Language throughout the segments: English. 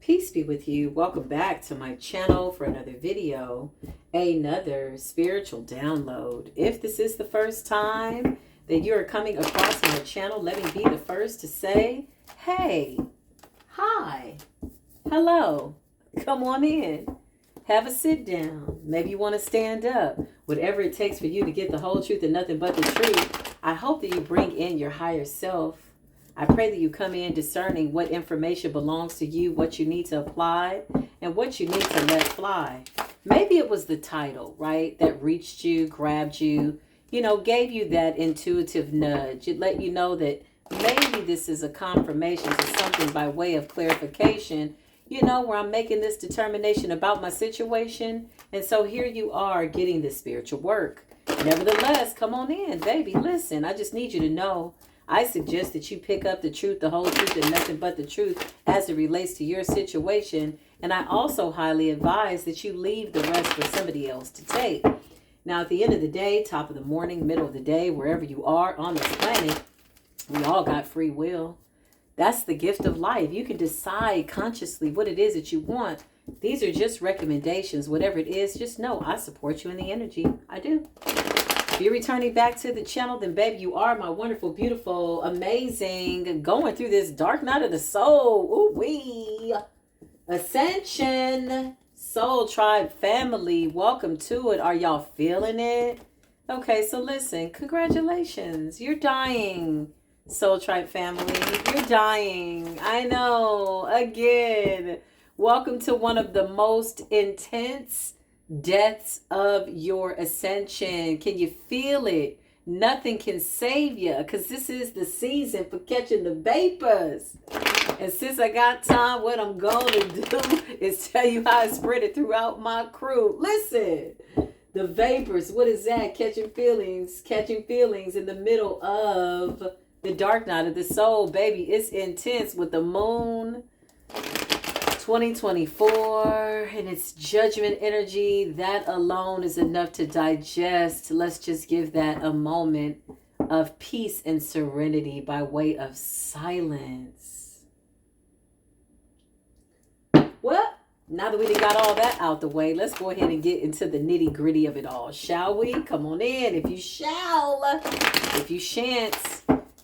Peace be with you. Welcome back to my channel for another video, another spiritual download. If this is the first time that you are coming across my channel, let me be the first to say, hey, hi, hello, come on in, have a sit down. Maybe you want to stand up, whatever it takes for you to get the whole truth and nothing but the truth. I hope that you bring in your higher self. I pray that you come in discerning what information belongs to you, what you need to apply, and what you need to let fly. Maybe it was the title, right, that reached you, grabbed you, gave you that intuitive nudge. It let you know that maybe this is a confirmation to something by way of clarification, where I'm making this determination about my situation. And so here you are getting this spiritual work. Nevertheless, come on in, baby. Listen, I just need you to know I suggest that you pick up the truth, the whole truth, and nothing but the truth as it relates to your situation. And I also highly advise that you leave the rest for somebody else to take. Now, at the end of the day, top of the morning, middle of the day, wherever you are on this planet, we all got free will. That's the gift of life. You can decide consciously what it is that you want. These are just recommendations. Whatever it is, just know I support you in the energy. I do. If you're returning back to the channel, then baby, you are my wonderful, beautiful, amazing, going through this dark night of the soul. Ooh-wee. Ascension, Soul Tribe family. Welcome to it. Are y'all feeling it? Okay, so listen, congratulations. You're dying, Soul Tribe family. You're dying. I know. Again, welcome to one of the most intense deaths of your ascension. Can you feel it? Nothing can save you, because this is the season for catching the vapors. And since I got time, what I'm going to do is tell you how I spread it throughout my crew. Listen, the vapors, what is that? Catching feelings in the middle of the dark night of the soul, baby. It's intense with the moon 2024 and its judgment energy. That alone is enough to digest. Let's just give that a moment of peace and serenity by way of silence. Well, now that we got all that out the way, let's go ahead and get into the nitty gritty of it all, shall we? Come on in, if you shall, if you shan't.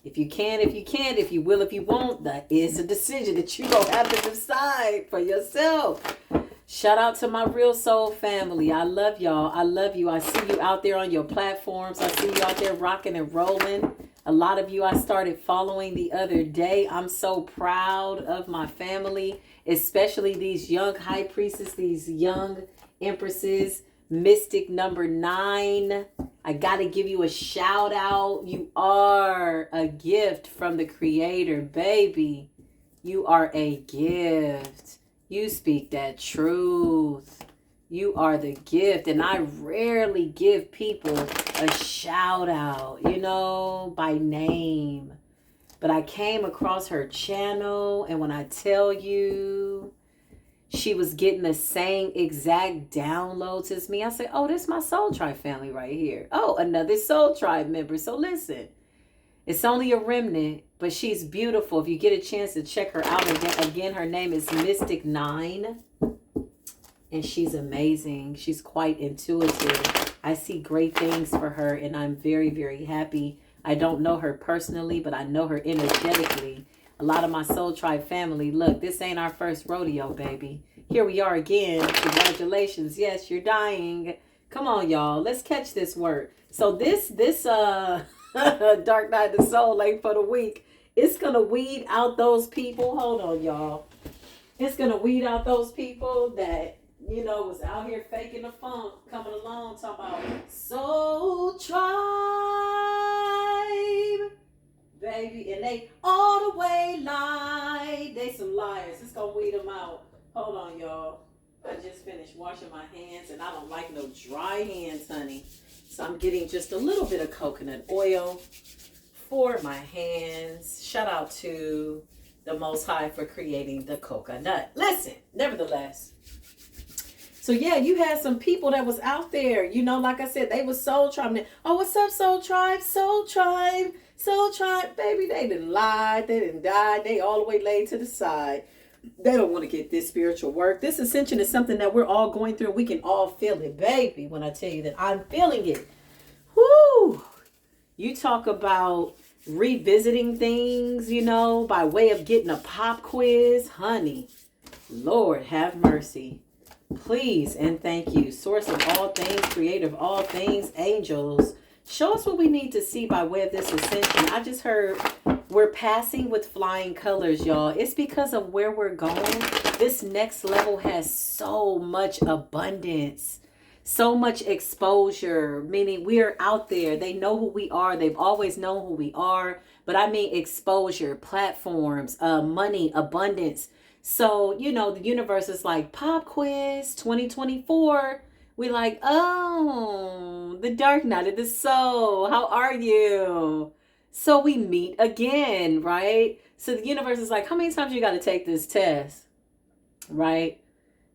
If you can, if you can't, if you will, if you won't, that is a decision that you don't have to decide for yourself. Shout out to my real soul family. I love y'all. I love you. I see you out there on your platforms. I see you out there rocking and rolling. A lot of you I started following the other day. I'm so proud of my family, especially these young high priestesses, these young empresses. Mystic number 9. I got to give you a shout out. You are a gift from the Creator, baby. You are a gift. You speak that truth. You are the gift. And I rarely give people a shout out, by name. But I came across her channel, and when I tell you, she was getting the same exact downloads as me. I said, oh, this is my Soul Tribe family right here. Oh, another Soul Tribe member. So listen, it's only a remnant, but she's beautiful. If you get a chance to check her out again, her name is Mystic 9. And she's amazing. She's quite intuitive. I see great things for her, and I'm very, very happy. I don't know her personally, but I know her energetically. A lot of my Soul Tribe family, look, this ain't our first rodeo, baby. Here we are again. Congratulations. Yes, you're dying. Come on, y'all. Let's catch this work. So this Dark Night of the Soul ain't for the weak. It's going to weed out those people. Hold on, y'all. It's going to weed out those people that, was out here faking the funk, coming along, talking about Soul Tribe. Baby, and they all the way lied. They some liars. It's gonna weed them out. Hold on, y'all. I just finished washing my hands, and I don't like no dry hands, honey. So I'm getting just a little bit of coconut oil for my hands. Shout out to the Most High for creating the coconut. Listen, nevertheless. So yeah, you had some people that was out there, like I said, they was Soul Tribe. Oh, what's up, Soul Tribe? Soul Tribe. Soul Tribe, baby, they didn't lie, they didn't die, they all the way laid to the side. They don't want to get this spiritual work. This ascension is something that we're all going through. We can all feel it, baby. When I tell you that I'm feeling it. Whoo! You talk about revisiting things, you know, by way of getting a pop quiz. Honey, Lord have mercy. Please and thank you. Source of all things, creator of all things, angels. Show us what we need to see by way of this ascension. I just heard we're passing with flying colors, y'all. It's because of where we're going. This next level has so much abundance, so much exposure, meaning we are out there. They know who we are. They've always known who we are. But I mean exposure, platforms, money, abundance. So, you know, the universe is like, pop quiz 2024. We like, oh, the dark night of the soul. How are you? So we meet again, right? So the universe is like, how many times you got to take this test, right?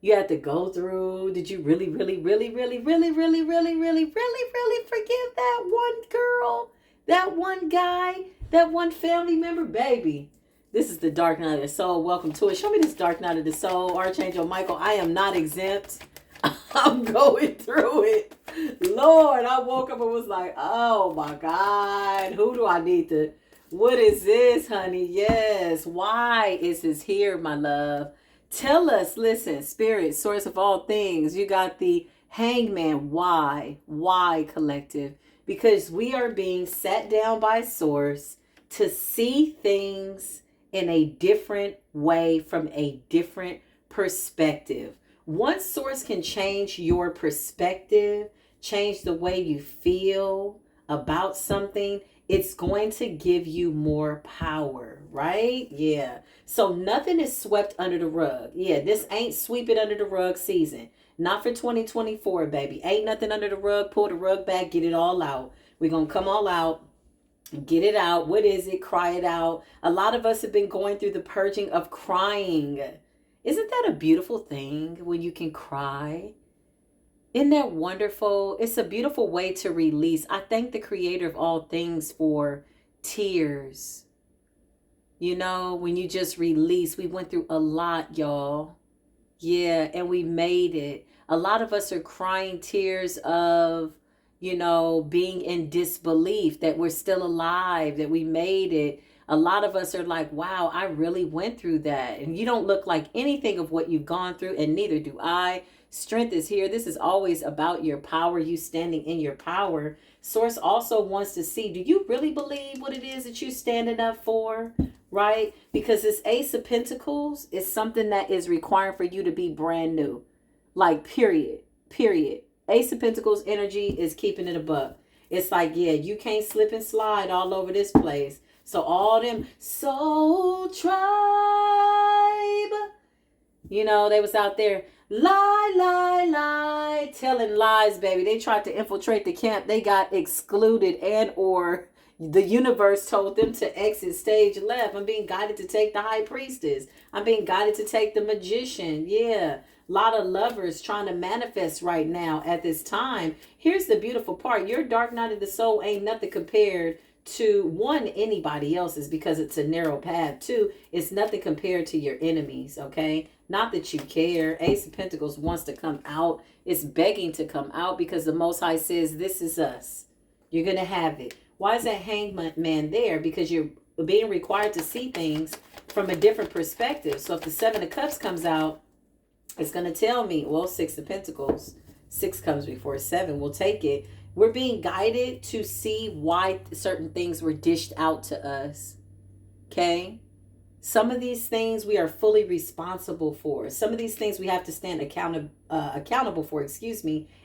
You have to go through. Did you really, really, really, really, really, really, really, really, really, really forgive that one girl, that one guy, that one family member? Baby, this is the dark night of the soul. Welcome to it. Show me this dark night of the soul. Archangel Michael, I am not exempt. I'm going through it. Lord, I woke up and was like, oh my God, who do I need to, what is this, honey? Yes. Why is this here, my love? Tell us, listen, spirit, source of all things. You got the hangman. Why? Why, collective? Because we are being sat down by source to see things in a different way, from a different perspective. Once source can change your perspective, change the way you feel about something, it's going to give you more power, right? Yeah. So nothing is swept under the rug. Yeah, this ain't sweep it under the rug season. Not for 2024, baby. Ain't nothing under the rug. Pull the rug back, get it all out. We're going to come all out. Get it out. What is it? Cry it out. A lot of us have been going through the purging of crying. Isn't that a beautiful thing when you can cry? Isn't that wonderful? It's a beautiful way to release. I thank the creator of all things for tears. You know, when you just release, we went through a lot, y'all. Yeah, and we made it. A lot of us are crying tears of, you know, being in disbelief that we're still alive, that we made it. A lot of us are like, wow, I really went through that. And you don't look like anything of what you've gone through, and neither do I. Strength is here. This is always about your power, you standing in your power. Source also wants to see, do you really believe what it is that you're standing up for? Right? Because this Ace of Pentacles is something that is required for you to be brand new. Like, period. Ace of Pentacles energy is keeping it a buck. It's like, yeah, you can't slip and slide all over this place. So all them soul tribe, you know, they was out there, lie, telling lies, baby. They tried to infiltrate the camp. They got excluded, and or the universe told them to exit stage left. I'm being guided to take the high priestess. I'm being guided to take the magician. Yeah. A lot of lovers trying to manifest right now at this time. Here's the beautiful part. Your dark night of the soul ain't nothing compared to, one, anybody else's, because it's a narrow path. Two, it's nothing compared to your enemies, okay? Not that you care. Ace of Pentacles wants to come out. It's begging to come out because the Most High says, this is us. You're going to have it. Why is that hangman there? Because you're being required to see things from a different perspective. So if the Seven of Cups comes out, it's going to tell me, well, Six of Pentacles. 6 comes before 7. We'll take it. We're being guided to see why certain things were dished out to us. Okay? Some of these things we are fully responsible for. Some of these things we have to stand accountable for,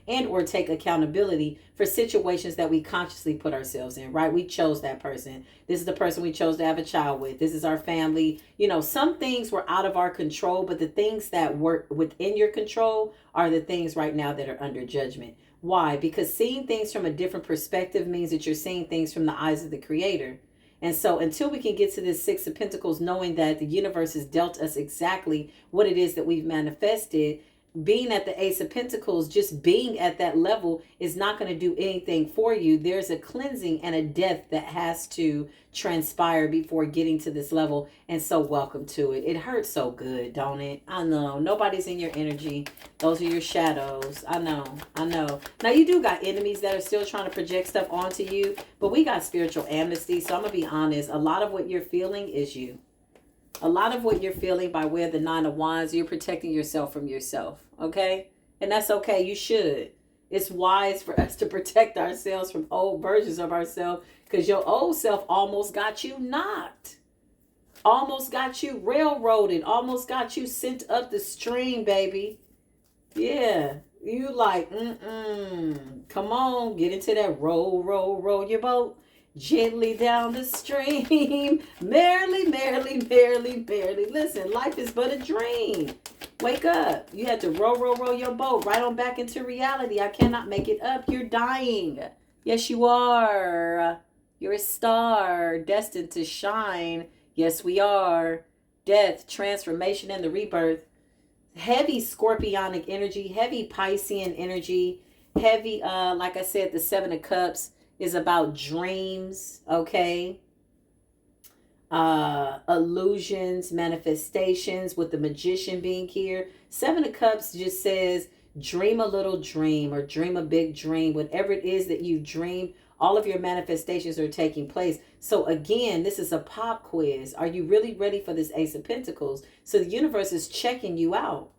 and or take accountability for situations that we consciously put ourselves in, right? We chose that person. This is the person we chose to have a child with. This is our family. You know, some things were out of our control, but the things that were within your control are the things right now that are under judgment. Why? Because seeing things from a different perspective means that you're seeing things from the eyes of the creator. And so until we can get to this Six of Pentacles, knowing that the universe has dealt us exactly what it is that we've manifested, being at the Ace of Pentacles, just being at that level is not going to do anything for you. There's a cleansing and a death that has to transpire before getting to this level. And so welcome to it. It hurts so good, don't it? I know. Nobody's in your energy. Those are your shadows. I know. I know. Now, you do got enemies that are still trying to project stuff onto you, but we got spiritual amnesty. So I'm going to be honest. A lot of what you're feeling is you. A lot of what you're feeling by way of the Nine of Wands, you're protecting yourself from yourself, okay? And that's okay. You should. It's wise for us to protect ourselves from old versions of ourselves, because your old self almost got you knocked. Almost got you railroaded. Almost got you sent up the stream, baby. Yeah. You like, come on, get into that row your boat gently down the stream. Merrily, merrily, merrily, merrily. Listen, life is but a dream. Wake up. You had to row your boat right on back into reality. I cannot make it up. You're dying. Yes, you are. You're a star destined to shine. Yes, we are. Death, transformation, and the rebirth. Heavy scorpionic energy, heavy Piscean energy, heavy, like I said, the Seven of Cups is about dreams, okay? Illusions, manifestations, with the Magician being here. Seven of Cups just says, dream a little dream, or dream a big dream. Whatever it is that you dream, all of your manifestations are taking place. So again, this is a pop quiz. Are you really ready for this Ace of Pentacles? So the universe is checking you out,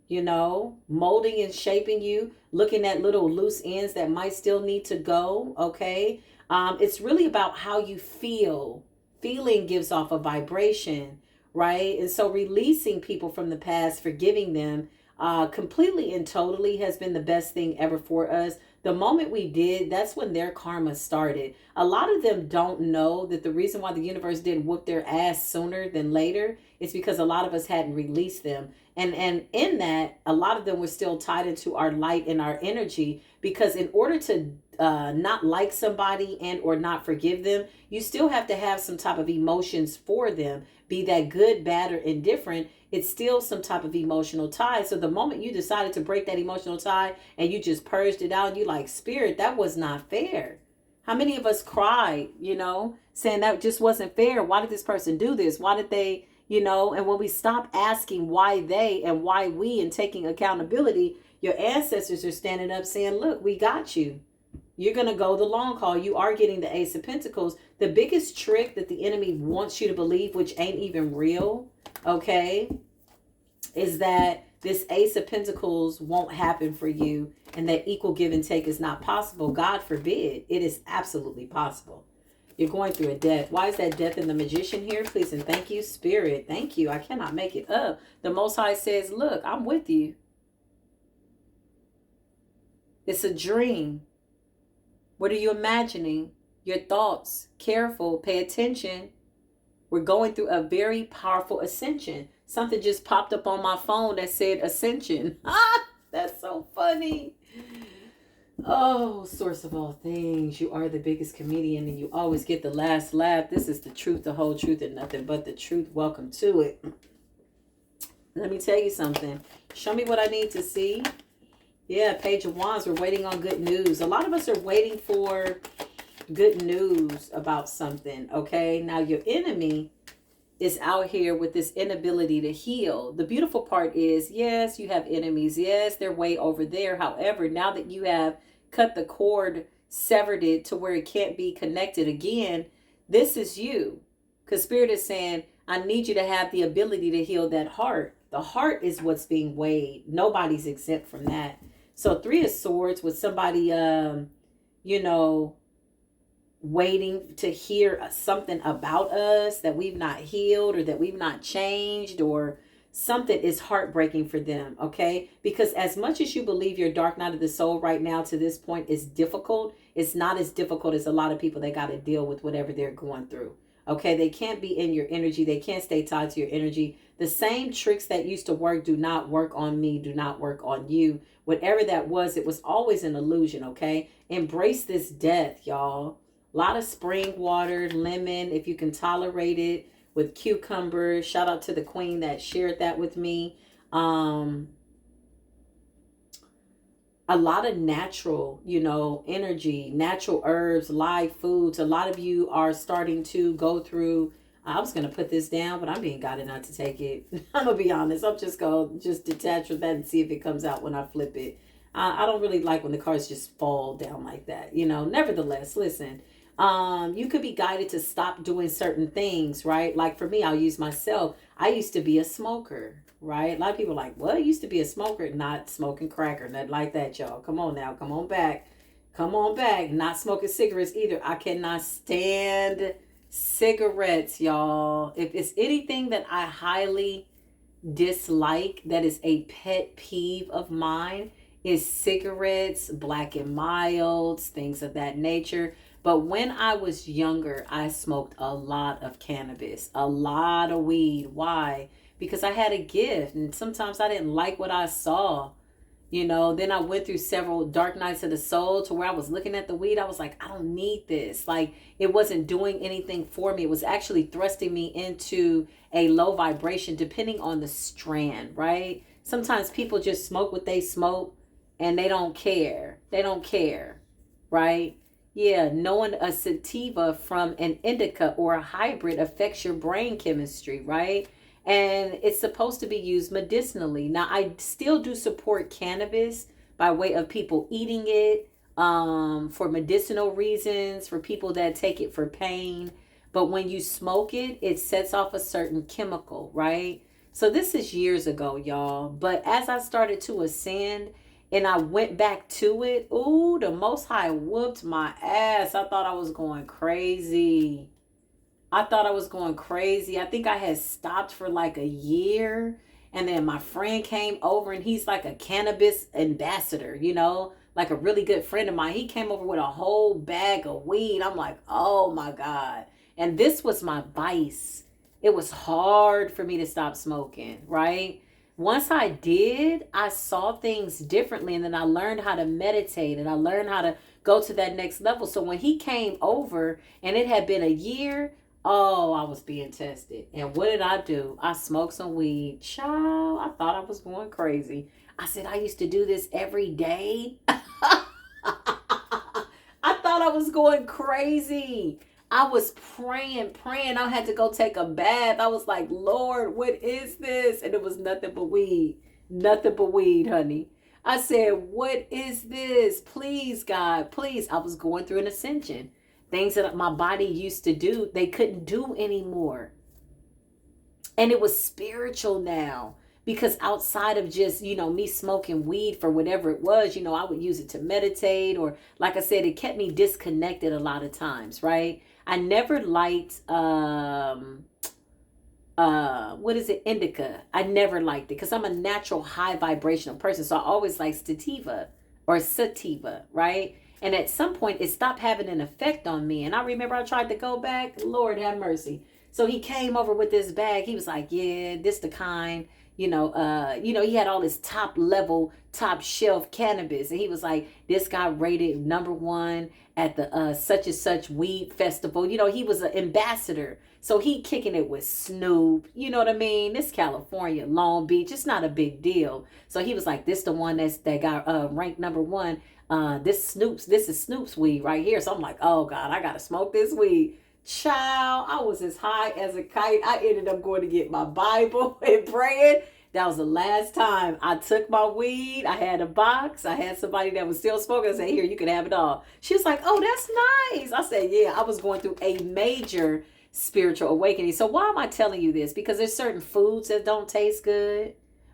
you know, molding and shaping you, looking at little loose ends that might still need to go, okay? It's really about how you feel. Feeling gives off a vibration, right? And so releasing people from the past, forgiving them, completely and totally has been the best thing ever for us. The moment we did, that's when their karma started. A lot of them don't know that the reason why the universe didn't whoop their ass sooner than later is because a lot of us hadn't released them. And in that, a lot of them were still tied into our light and our energy, because in order to not like somebody and or not forgive them, you still have to have some type of emotions for them, be that good, bad, or indifferent. It's still some type of emotional tie. So the moment you decided to break that emotional tie and you just purged it out, you like, Spirit, that was not fair. How many of us cried, you know, saying that just wasn't fair? Why did this person do this? Why did they, you know? And when we stop asking why they and why we and taking accountability, your ancestors are standing up saying, look, we got you. You're going to go the long haul. You are getting the Ace of Pentacles. The biggest trick that the enemy wants you to believe, which ain't even real, okay, is that this Ace of Pentacles won't happen for you, and that equal give and take is not possible. God forbid. It is absolutely possible. You're going through a death. Why is that death in the Magician here? Please and thank you, Spirit. Thank you. I cannot make it up. The Most High says, look, I'm with you. It's a dream. What are you imagining? Your thoughts. Careful. Pay attention. We're going through a very powerful ascension. Something just popped up on my phone that said ascension. Ah, that's so funny. Oh, source of all things. You are the biggest comedian and you always get the last laugh. This is the truth, the whole truth, and nothing but the truth. Welcome to it. Let me tell you something. Show me what I need to see. Yeah, Page of Wands. We're waiting on good news. A lot of us are waiting for good news about something, okay? Now, your enemy is out here with this inability to heal. The beautiful part is, yes, you have enemies. Yes, they're way over there. However, now that you have cut the cord, severed it to where it can't be connected again, this is you. Because Spirit is saying, I need you to have the ability to heal that heart. The heart is what's being weighed. Nobody's exempt from that. So Three of Swords with somebody, you know, waiting to hear something about us that we've not healed or that we've not changed, or something is heartbreaking for them, okay? Because as much as you believe your dark night of the soul right now to this point is difficult, it's not as difficult as a lot of people that got to deal with whatever they're going through, okay? They can't be in your energy. They can't stay tied to your energy. The same tricks that used to work do not work on me, do not work on you. Whatever that was, it was always an illusion, okay? Embrace this death, y'all. A lot of spring water, lemon, if you can tolerate it, with cucumber. Shout out to the queen that shared that with me. a lot of natural, energy, natural herbs, live foods. A lot of you are starting to go through. I was going to put this down, but I'm being guided not to take it. I'm going to be honest. I'm just going to just detach from that and see if it comes out when I flip it. I don't really like when the cards just fall down like that. Nevertheless, listen, you could be guided to stop doing certain things, right? Like for me, I'll use myself. I used to be a smoker, right? A lot of people are like, what? I used to be a smoker, not smoking crack or nothing like that, y'all. Come on now. Come on back. Come on back. Not smoking cigarettes either. I cannot stand cigarettes, y'all. If it's anything that I highly dislike, that is a pet peeve of mine, is cigarettes, black and milds, things of that nature. But when I was younger, I smoked a lot of cannabis, a lot of weed. Why? Because I had a gift, and sometimes I didn't like what I saw. Then I went through several dark nights of the soul to where I was looking at the weed. I was like, I don't need this. Like, it wasn't doing anything for me. It was actually thrusting me into a low vibration, depending on the strand, right? Sometimes people just smoke what they smoke and they don't care. They don't care, right? Yeah, knowing a sativa from an indica or a hybrid affects your brain chemistry, right? And it's supposed to be used medicinally. Now, I still do support cannabis by way of people eating it for medicinal reasons, for people that take it for pain. But when you smoke it, it sets off a certain chemical, right? So this is years ago, y'all. But as I started to ascend and I went back to it, ooh, the Most High whooped my ass. I thought I was going crazy. I think I had stopped for like a year. And then my friend came over and he's like a cannabis ambassador, like a really good friend of mine. He came over with a whole bag of weed. I'm like, oh my God. And this was my vice. It was hard for me to stop smoking, right? Once I did, I saw things differently. And then I learned how to meditate and I learned how to go to that next level. So when he came over and it had been a year, oh, I was being tested. And what did I do? I smoked some weed. Child, I thought I was going crazy. I said, I used to do this every day. I thought I was going crazy. I was praying. I had to go take a bath. I was like, Lord, what is this? And it was nothing but weed. Nothing but weed, honey. I said, what is this? Please, God, please. I was going through an ascension. Things that my body used to do, they couldn't do anymore. And it was spiritual now. Because outside of just, me smoking weed for whatever it was, I would use it to meditate. Or like I said, it kept me disconnected a lot of times, right? I never liked, indica. I never liked it because I'm a natural high vibrational person. So I always like sativa or sativa, right? And at some point, it stopped having an effect on me. And I remember I tried to go back. Lord have mercy. So he came over with this bag. He was like, yeah, this the kind, he had all this top level, top shelf cannabis. And he was like, this got rated #1 at the such and such weed festival. He was an ambassador. So he kicking it with Snoop. You know what I mean? This California, Long Beach. It's not a big deal. So he was like, this the one that got ranked #1. This is Snoop's weed right here. So I'm like, oh God, I gotta smoke this weed. Child, I was as high as a kite. I ended up going to get my Bible and praying. That was the last time I took my weed. I had a box. I had somebody that was still smoking. I said, here, you can have it all. She was like, oh, that's nice. I said, yeah, I was going through a major spiritual awakening. So why am I telling you this? Because there's certain foods that don't taste good,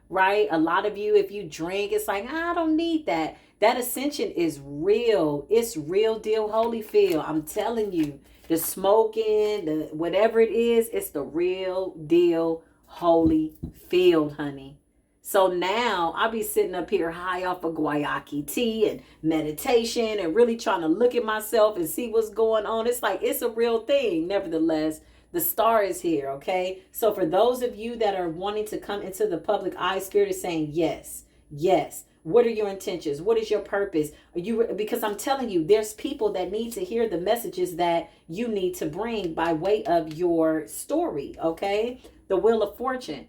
right? A lot of you, if you drink, it's like, I don't need that. That ascension is real. It's real deal Holyfield. I'm telling you, the smoking, the whatever it is, it's the real deal Holyfield, honey. So now I'll be sitting up here high off of guayaki tea and meditation and really trying to look at myself and see what's going on. It's like, it's a real thing. Nevertheless, the star is here, okay? So for those of you that are wanting to come into the public eye, Spirit is saying yes, yes. What are your intentions? What is your purpose? Because I'm telling you, there's people that need to hear the messages that you need to bring by way of your story, okay? The Wheel of Fortune.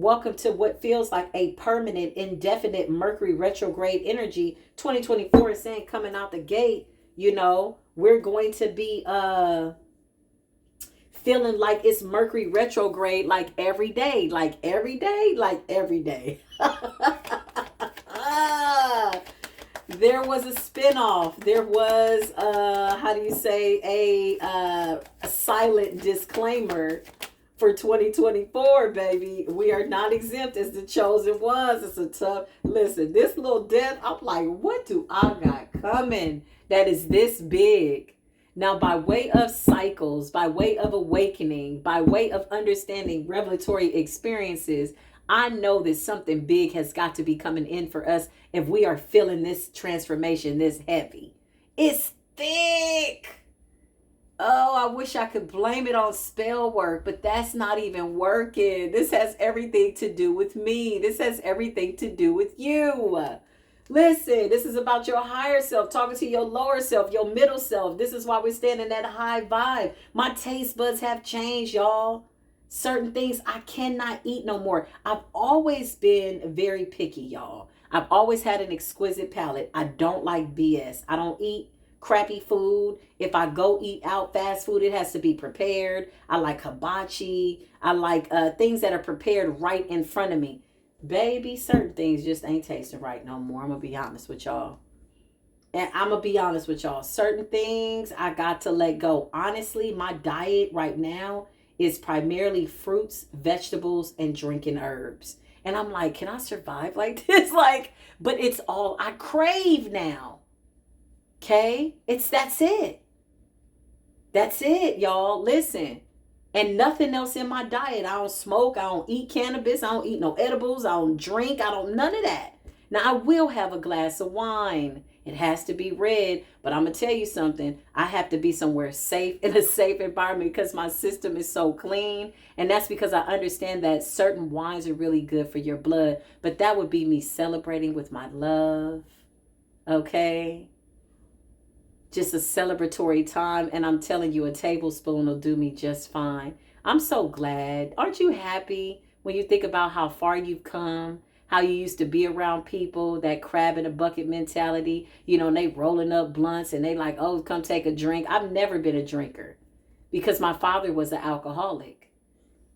Welcome to what feels like a permanent, indefinite Mercury retrograde energy. 2024 is saying coming out the gate, you know, we're going to be feeling like it's Mercury retrograde like every day, like every day, like every day. There was a spinoff. There was how do you say, a silent disclaimer for 2024, baby. We are not exempt as the chosen ones. It's a tough, listen, this little death, I'm like, what do I got coming that is this big? Now, by way of cycles, by way of awakening, by way of understanding revelatory experiences, I know that something big has got to be coming in for us if we are feeling this transformation this heavy. It's thick. Oh, I wish I could blame it on spell work, but that's not even working. This has everything to do with me. This has everything to do with you. Listen, this is about your higher self, talking to your lower self, your middle self. This is why we're standing that high vibe. My taste buds have changed, y'all. Certain things I cannot eat no more. I've always been very picky, y'all. I've always had an exquisite palate. I don't like BS. I don't eat crappy food. If I go eat out fast food, it has to be prepared. I like hibachi. I like things that are prepared right in front of me. Baby, certain things just ain't tasting right no more. I'm going to be honest with y'all. And I'm going to be honest with y'all. Certain things I got to let go. Honestly, my diet right now is primarily fruits, vegetables, and drinking herbs. And I'm like, can I survive like this? Like, but it's all I crave now. Okay? That's it. That's it, y'all. Listen. And nothing else in my diet. I don't smoke. I don't eat cannabis. I don't eat no edibles. I don't drink. I don't, none of that. Now, I will have a glass of wine. It has to be red. But I'm going to tell you something. I have to be somewhere safe, in a safe environment, because my system is so clean. And that's because I understand that certain wines are really good for your blood. But that would be me celebrating with my love. Okay? Just a celebratory time. And I'm telling you, a tablespoon will do me just fine. I'm so glad. Aren't you happy when you think about how far you've come? How you used to be around people, that crab in a bucket mentality, you know, and they rolling up blunts and they like, oh, come take a drink. I've never been a drinker because my father was an alcoholic.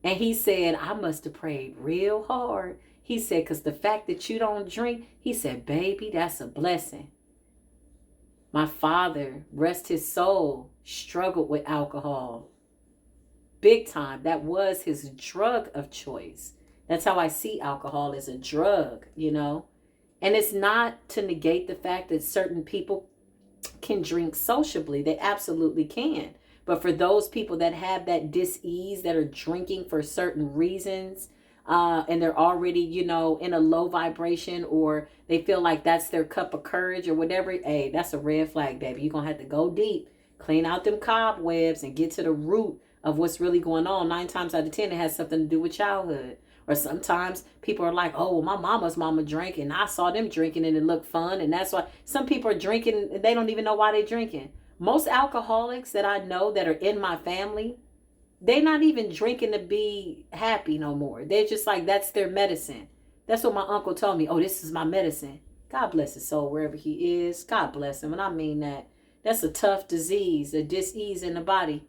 And he said, I must have prayed real hard. He said, because the fact that you don't drink, he said, baby, that's a blessing. My father, rest his soul, struggled with alcohol. Big time. That was his drug of choice. That's how I see alcohol, as a drug, you know. And it's not to negate the fact that certain people can drink sociably. They absolutely can. But for those people that have that dis-ease, that are drinking for certain reasons, and they're already, you know, in a low vibration, or they feel like that's their cup of courage or whatever, hey, that's a red flag, baby. You're going to have to go deep, clean out them cobwebs, and get to the root of what's really going on. 9 times out of 10, it has something to do with childhood. Or sometimes people are like, oh, well, my mama drank and I saw them drinking and it looked fun. And that's why some people are drinking and they don't even know why they're drinking. Most alcoholics that I know that are in my family, they're not even drinking to be happy no more. They're just like, that's their medicine. That's what my uncle told me. Oh, this is my medicine. God bless his soul wherever he is. God bless him. And I mean that. That's a tough disease, a dis-ease in the body.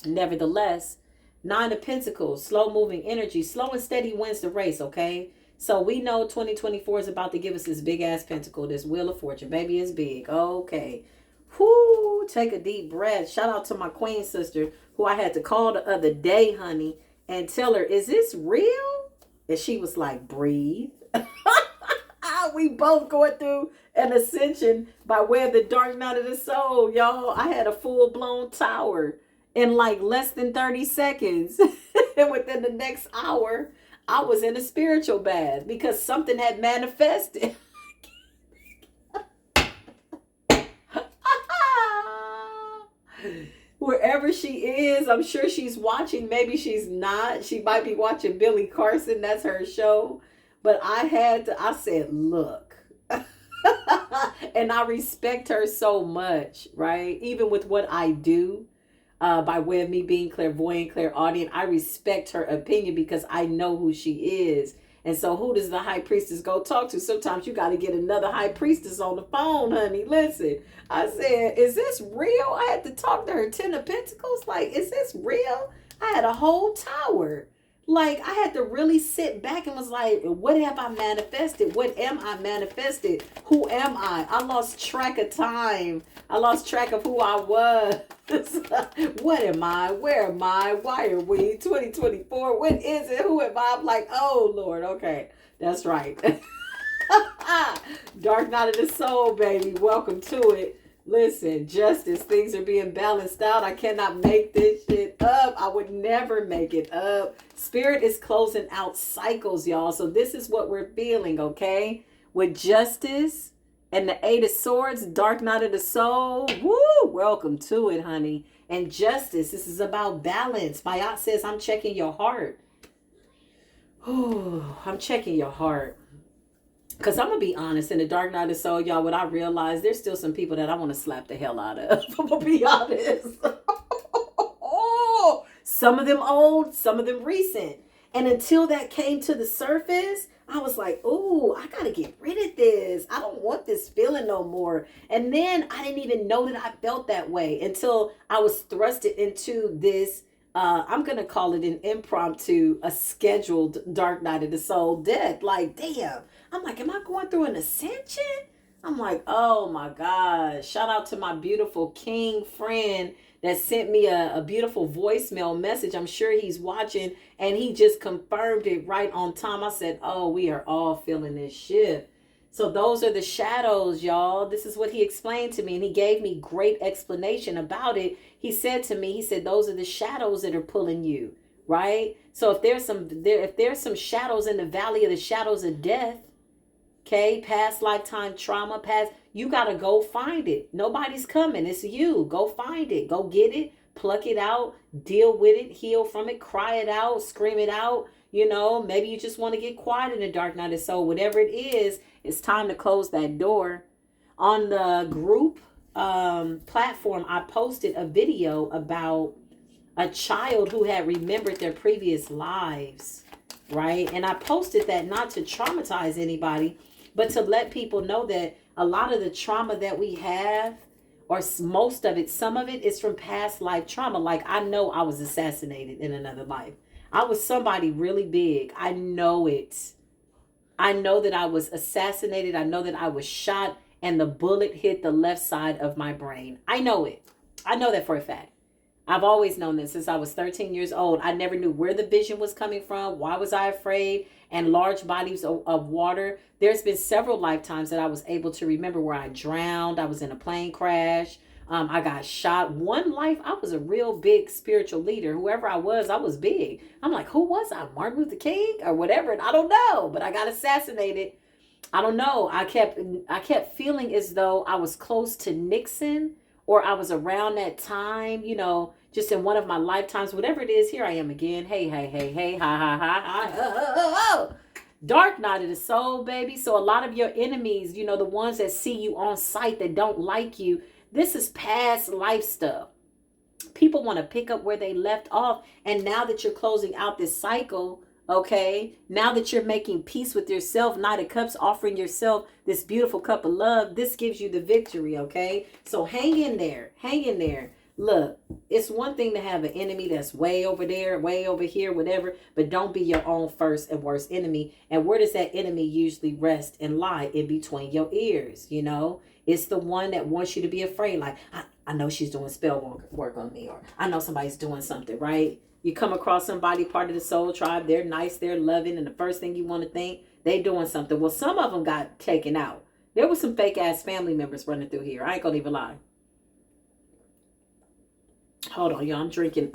Nevertheless, 9 of Pentacles, slow-moving energy. Slow and steady wins the race, okay? So we know 2024 is about to give us this big-ass pentacle, this Wheel of Fortune. Baby, it's big. Okay. Whoo, take a deep breath. Shout out to my queen sister, who I had to call the other day, honey, and tell her, is this real? And she was like, breathe. We both going through an ascension by way of the dark night of the soul, y'all. I had a full-blown tower in like less than 30 seconds. And within the next hour, I was in a spiritual bath because something had manifested. Wherever she is, I'm sure she's watching. Maybe she's not. She might be watching Billy Carson. That's her show. But I said, look. And I respect her so much, right? Even with what I do. by way of me being clairvoyant, clairaudient. I respect her opinion because I know who she is. And so who does the high priestess go talk to? Sometimes you got to get another high priestess on the phone, honey. Listen, I said, is this real? I had to talk to her 10 of Pentacles. Like, is this real? I had a whole tower. Like, I had to really sit back and was like, what have I manifested? What am I manifested? Who am I? I lost track of time. I lost track of who I was. What am I? Where am I? Why are we? 2024. What is it? Who am I? I'm like, oh, Lord. Okay. That's right. Dark night of the soul, baby. Welcome to it. Listen, justice, things are being balanced out. I cannot make this shit up. I would never make it up. Spirit is closing out cycles, y'all. So this is what we're feeling, okay? With justice and the 8 of swords, dark night of the soul. Woo! Welcome to it, honey. And justice, this is about balance. My aunt says, I'm checking your heart. Oh, I'm checking your heart. Because I'm going to be honest, in the dark night of the soul, y'all, what I realize, there's still some people that I want to slap the hell out of. I'm going to be honest. Some of them old, some of them recent. And until that came to the surface, I was like, oh, I got to get rid of this. I don't want this feeling no more. And then I didn't even know that I felt that way until I was thrusted into this. I'm going to call it an impromptu, a scheduled dark night of the soul death. Like, damn. I'm like, am I going through an ascension? I'm like, oh my God. Shout out to my beautiful king friend that sent me a beautiful voicemail message. I'm sure he's watching and he just confirmed it right on time. I said, oh, we are all feeling this shift. So those are the shadows, y'all. This is what he explained to me, and he gave me great explanation about it. He said to me, he said, those are the shadows that are pulling you, right? So if there's some shadows in the valley of the shadows of death, okay, past lifetime trauma, you got to go find it. Nobody's coming. It's you. Go find it. Go get it. Pluck it out. Deal with it. Heal from it. Cry it out. Scream it out. You know, maybe you just want to get quiet in the dark night of soul. Whatever it is, it's time to close that door. On the group platform, I posted a video about a child who had remembered their previous lives, right? And I posted that not to traumatize anybody, but to let people know that a lot of the trauma that we have, or most of it, some of it is from past life trauma. Like, I know I was assassinated in another life. I was somebody really big. I know it. I know that I was assassinated. I know that I was shot and the bullet hit the left side of my brain. I know it. I know that for a fact. I've always known this since I was 13 years old. I never knew where the vision was coming from. Why was I afraid? And large bodies of water. There's been several lifetimes that I was able to remember where I drowned. I was in a plane crash. I got shot. One life, I was a real big spiritual leader. Whoever I was big. I'm like, who was I? Martin Luther King or whatever? I don't know, but I got assassinated. I don't know. I kept feeling as though I was close to Nixon, or I was around that time, you know, just in one of my lifetimes, whatever it is. Here I am again. Hey, hi. Dark night of the soul, baby. So a lot of your enemies, you know, the ones that see you on sight that don't like you, this is past life stuff. People want to pick up where they left off. And now that you're closing out this cycle, okay, now that you're making peace with yourself, Knight of Cups, offering yourself this beautiful cup of love, this gives you the victory, okay? So hang in there. Hang in there. Look, it's one thing to have an enemy that's way over there, way over here, whatever, but don't be your own first and worst enemy. And where does that enemy usually rest and lie? In between your ears, you know? It's the one that wants you to be afraid. Like, I know she's doing spell work on me, or I know somebody's doing something, right? You come across somebody, part of the soul tribe, they're nice, they're loving, and the first thing you want to think, they doing something. Well, some of them got taken out. There was some fake ass family members running through here. I ain't gonna even lie. Hold on, y'all. I'm drinking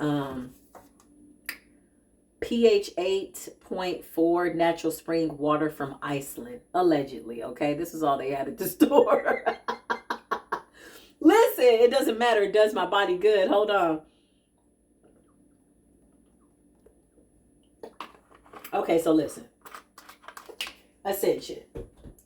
pH 8.4 natural spring water from Iceland. Allegedly, okay? This is all they had at the store. Listen, it doesn't matter. It does my body good. Hold on. Okay, so listen. Ascension.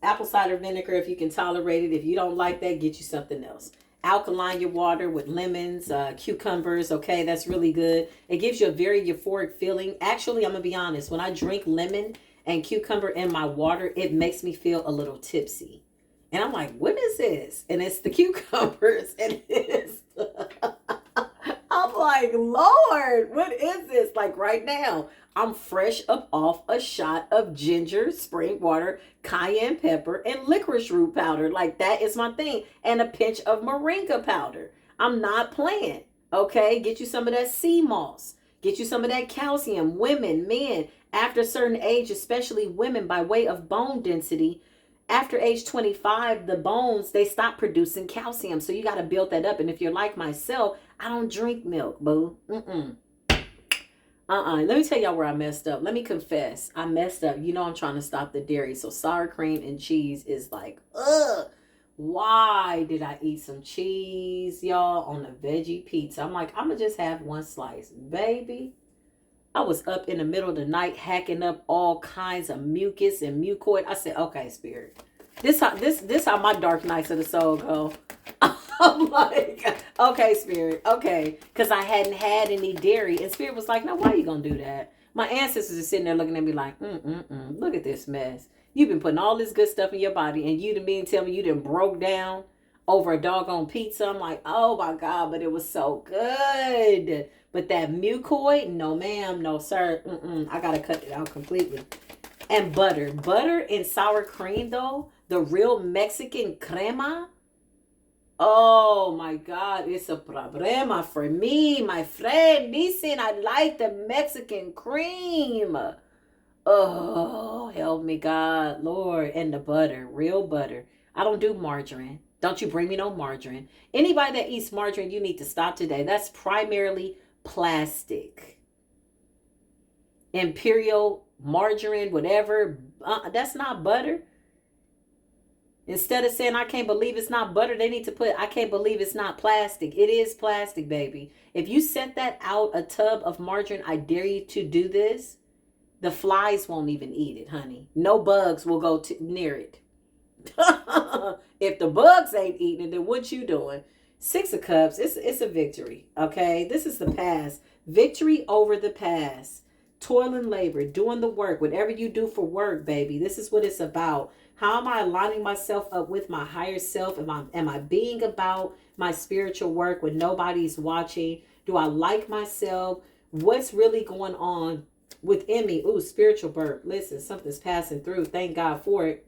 Apple cider vinegar, if you can tolerate it. If you don't like that, get you something else. Alkaline your water with lemons, cucumbers. Okay, that's really good. It gives you a very euphoric feeling. Actually, I'm going to be honest. When I drink lemon and cucumber in my water, it makes me feel a little tipsy. And I'm like, what is this? And it's the cucumbers. And it's... I'm like, Lord, what is this? Like right now, I'm fresh up off a shot of ginger, spring water, cayenne pepper, and licorice root powder. Like that is my thing. And a pinch of moringa powder. I'm not playing. Okay, get you some of that sea moss. Get you some of that calcium. Women, men, after a certain age, especially women, by way of bone density, after age 25, the bones, they stop producing calcium. So you got to build that up. And if you're like myself, I don't drink milk, boo. Let me tell y'all where I messed up. Let me confess. I messed up. You know I'm trying to stop the dairy. So sour cream and cheese is like, ugh. Why did I eat some cheese, y'all, on a veggie pizza? I'm like, I'm going to just have one slice. Baby, I was up in the middle of the night hacking up all kinds of mucus and mucoid. I said, okay, Spirit. This how my dark nights of the soul go. I'm like, okay, Spirit, okay. Because I hadn't had any dairy. And Spirit was like, no, why are you going to do that? My ancestors are sitting there looking at me like, look at this mess. You've been putting all this good stuff in your body. And you to me and tell me you done broke down over a doggone pizza. I'm like, oh my God, but it was so good. But that mucoid, no ma'am, no sir. I got to cut it out completely. And butter. Butter and sour cream though. The real Mexican crema. Oh my God, it's a problema for me, my friend. Listen, I like the Mexican cream. Oh, help me, God, Lord. And the butter, real butter. I don't do margarine. Don't you bring me no margarine. Anybody that eats margarine, you need to stop today. That's primarily plastic. Imperial margarine, whatever. That's not butter. Instead of saying, I can't believe it's not butter, they need to put, I can't believe it's not plastic. It is plastic, baby. If you set that out, a tub of margarine, I dare you to do this. The flies won't even eat it, honey. No bugs will go near it. If the bugs ain't eating it, then what you doing? 6 of Cups, it's a victory, okay? This is the past. Victory over the past. Toil and labor, doing the work, whatever you do for work, baby. This is what it's about. How am I aligning myself up with my higher self? Am I being about my spiritual work when nobody's watching? Do I like myself? What's really going on within me? Ooh, spiritual burp. Listen, something's passing through. Thank God for it.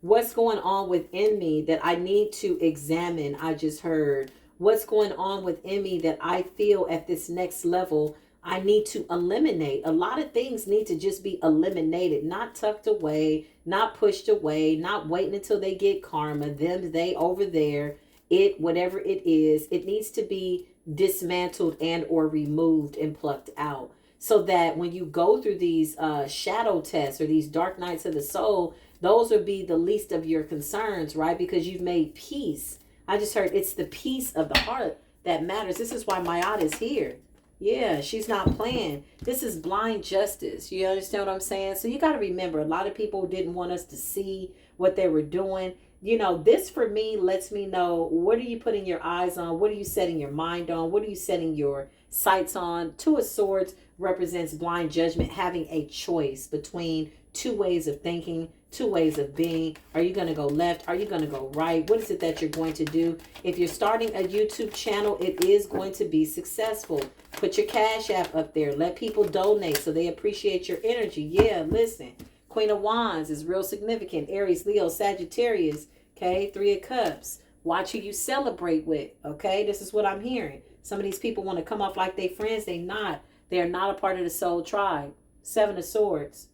What's going on within me that I need to examine? I just heard. What's going on within me that I feel at this next level I need to eliminate? A lot of things need to just be eliminated, not tucked away, not pushed away, not waiting until they get karma, them, they, over there, it, whatever it is. It needs to be dismantled and or removed and plucked out, so that when you go through these shadow tests or these dark nights of the soul, those will be the least of your concerns, right? Because you've made peace. I just heard it's the peace of the heart that matters. This is why Mayat is here. Yeah, she's not playing. This is blind justice. You understand what I'm saying? So you got to remember, a lot of people didn't want us to see what they were doing. You know, this for me lets me know, what are you putting your eyes on? What are you setting your mind on? What are you setting your sights on? 2 of Swords represents blind judgment, having a choice between 2 ways of thinking, 2 ways of being. Are you going to go left? Are you going to go right? What is it that you're going to do? If you're starting a YouTube channel, it is going to be successful. Put your Cash App up there. Let people donate so they appreciate your energy. Yeah, listen. Queen of Wands is real significant. Aries, Leo, Sagittarius. Okay, 3 of Cups. Watch who you celebrate with. Okay, this is what I'm hearing. Some of these people want to come off like they friends. They not. They are not a part of the soul tribe. 7 of Swords.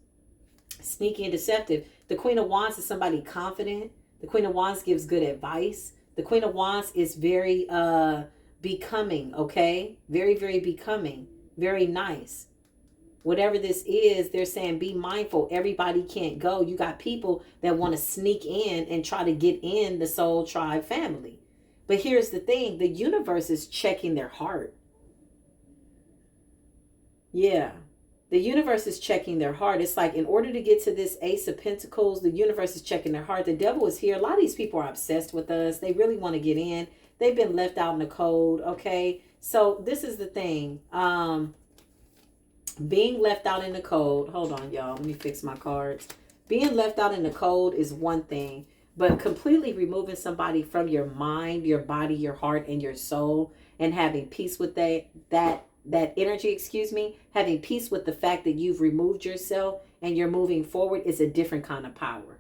Sneaky and deceptive. The Queen of Wands is somebody confident. The Queen of Wands gives good advice. The Queen of Wands is very becoming, okay? Very, very becoming. Very nice. Whatever this is, they're saying be mindful. Everybody can't go. You got people that want to sneak in and try to get in the soul tribe family. But here's the thing. The universe is checking their heart. Yeah. The universe is checking their heart. It's like in order to get to this Ace of Pentacles, the universe is checking their heart. The devil is here. A lot of these people are obsessed with us. They really want to get in. They've been left out in the cold. Okay. So this is the thing. Being left out in the cold. Hold on, y'all. Let me fix my cards. Being left out in the cold is one thing, but completely removing somebody from your mind, your body, your heart, and your soul, and having peace with that energy, having peace with the fact that you've removed yourself and you're moving forward is a different kind of power.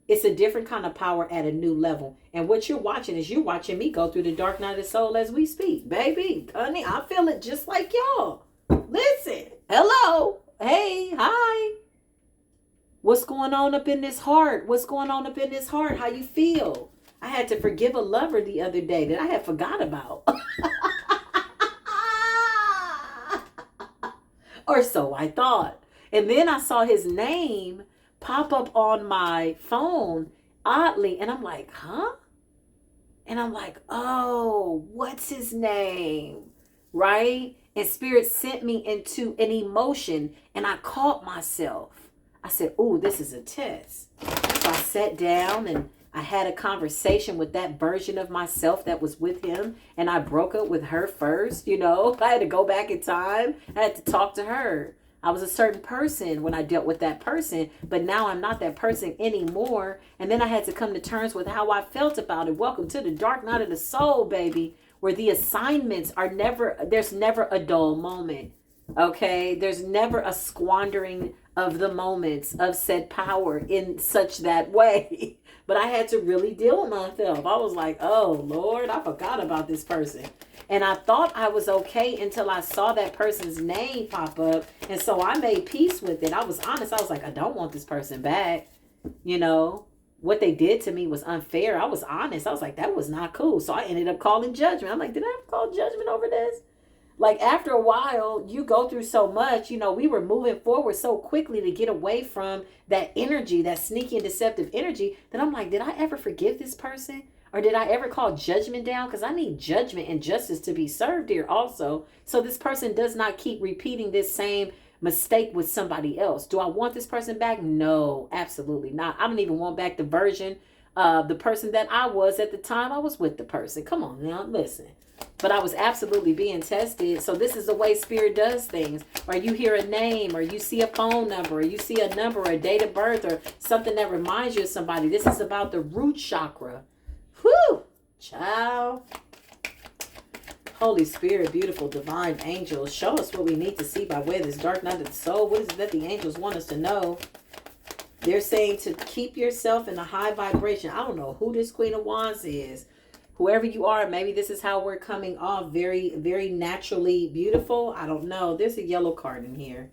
It's a different kind of power at a new level. And what you're watching is you're watching me go through the dark night of the soul as we speak. Baby, honey, I feel it just like y'all. Listen, hello, hey, hi. What's going on up in this heart? What's going on up in this heart? How you feel? I had to forgive a lover the other day that I had forgot about. Or so I thought. And then I saw his name pop up on my phone oddly. And I'm like, huh? And I'm like, oh, what's his name? Right? And Spirit sent me into an emotion and I caught myself. I said, oh, this is a test. So I sat down and I had a conversation with that version of myself that was with him. And I broke up with her first, you know. I had to go back in time. I had to talk to her. I was a certain person when I dealt with that person. But now I'm not that person anymore. And then I had to come to terms with how I felt about it. Welcome to the dark night of the soul, baby. Where the assignments are there's never a dull moment. Okay? There's never a squandering of the moments of said power in such that way. But I had to really deal with myself. I was like, oh, Lord, I forgot about this person. And I thought I was okay until I saw that person's name pop up. And so I made peace with it. I was honest. I was like, I don't want this person back. You know, what they did to me was unfair. I was honest. I was like, that was not cool. So I ended up calling judgment. I'm like, did I have to call judgment over this? Like after a while, you go through so much, you know, we were moving forward so quickly to get away from that energy, that sneaky and deceptive energy, that I'm like, did I ever forgive this person? Or did I ever call judgment down? Because I need judgment and justice to be served here also. So this person does not keep repeating this same mistake with somebody else. Do I want this person back? No, absolutely not. I don't even want back the version of the person that I was at the time I was with the person. Come on now, listen. But I was absolutely being tested. So this is the way Spirit does things. Or you hear a name, or you see a phone number, or you see a number, or a date of birth, or something that reminds you of somebody. This is about the root chakra. Whew, child. Holy Spirit, beautiful, divine angels, show us what we need to see by way of this dark night of the soul. What is it that the angels want us to know? They're saying to keep yourself in a high vibration. I don't know who this Queen of Wands is. Whoever you are, maybe this is how we're coming off. Very, very naturally beautiful. I don't know. There's a yellow card in here.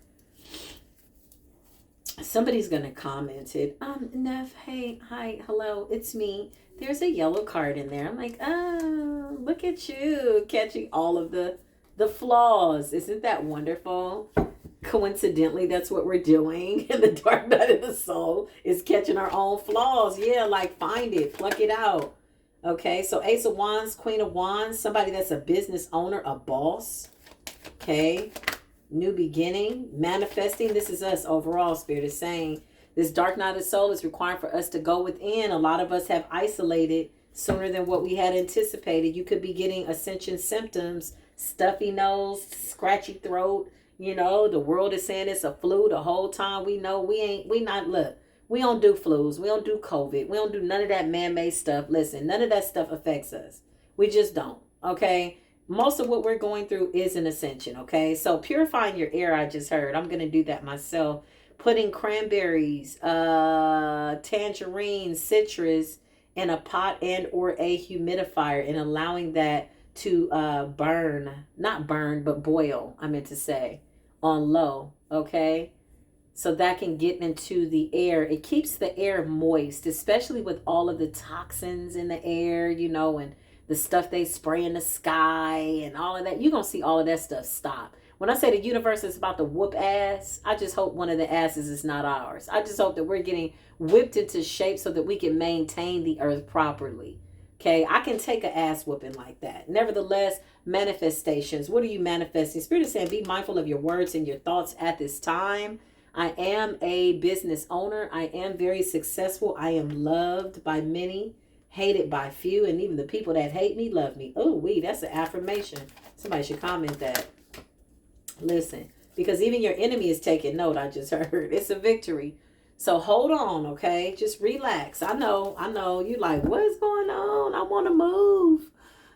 Somebody's going to comment it. Neff, hey, hi, hello, it's me. There's a yellow card in there. I'm like, oh, look at you catching all of the flaws. Isn't that wonderful? Coincidentally, that's what we're doing in the dark night of the soul, is catching our own flaws. Yeah, like find it, pluck it out. Okay, so Ace of Wands, Queen of Wands, somebody that's a business owner, a boss. Okay, new beginning, manifesting. This is us overall, Spirit is saying. This dark night of the soul is required for us to go within. A lot of us have isolated sooner than what we had anticipated. You could be getting ascension symptoms, stuffy nose, scratchy throat. You know, the world is saying it's a flu the whole time. We know we don't do flus. We don't do COVID. We don't do none of that man-made stuff. Listen, none of that stuff affects us. We just don't. Okay. Most of what we're going through is an ascension. Okay. So purifying your air, I just heard. I'm going to do that myself. Putting cranberries, tangerine, citrus in a pot and or a humidifier and allowing that to boil, I meant to say, on low. Okay. So that can get into the air. It keeps the air moist, especially with all of the toxins in the air, you know, and the stuff they spray in the sky and all of that. You're going to see all of that stuff stop. When I say the universe is about to whoop ass, I just hope one of the asses is not ours. I just hope that we're getting whipped into shape so that we can maintain the earth properly. Okay, I can take an ass whooping like that. Nevertheless, manifestations. What are you manifesting? Spirit is saying, be mindful of your words and your thoughts at this time. I am a business owner. I am very successful. I am loved by many, hated by few, and even the people that hate me love me. Oh, that's an affirmation. Somebody should comment that. Listen, because even your enemy is taking note. I just heard it's a victory. So hold on, okay? Just relax. I know. You like, what is going on? I want to move.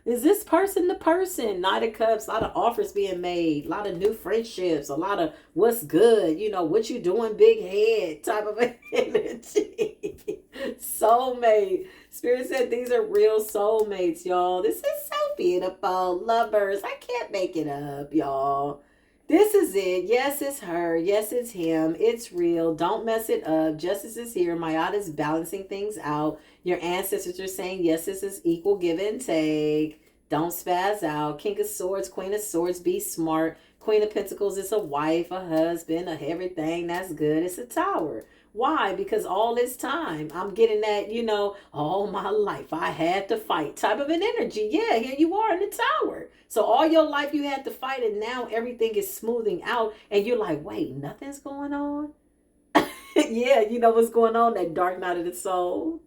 Is this person the person? Knight of Cups, a lot of offers being made, a lot of new friendships, a lot of what's good, what you doing, big head type of energy. Soulmate. Spirit said these are real soulmates, y'all. This is so beautiful. Lovers. I can't make it up, y'all. This is it. Yes, it's her. Yes, it's him. It's real. Don't mess it up. Justice is here. Mayat is balancing things out. Your ancestors are saying, yes, this is equal give and take. Don't spaz out. King of Swords, Queen of Swords, be smart. Queen of Pentacles is a wife, a husband, a everything. That's good. It's a Tower. Why? Because all this time I'm getting that, all my life I had to fight type of an energy. Yeah, here you are in the Tower. So all your life you had to fight, and now everything is smoothing out and you're like, wait, nothing's going on? Yeah, you know what's going on? That dark night of the soul.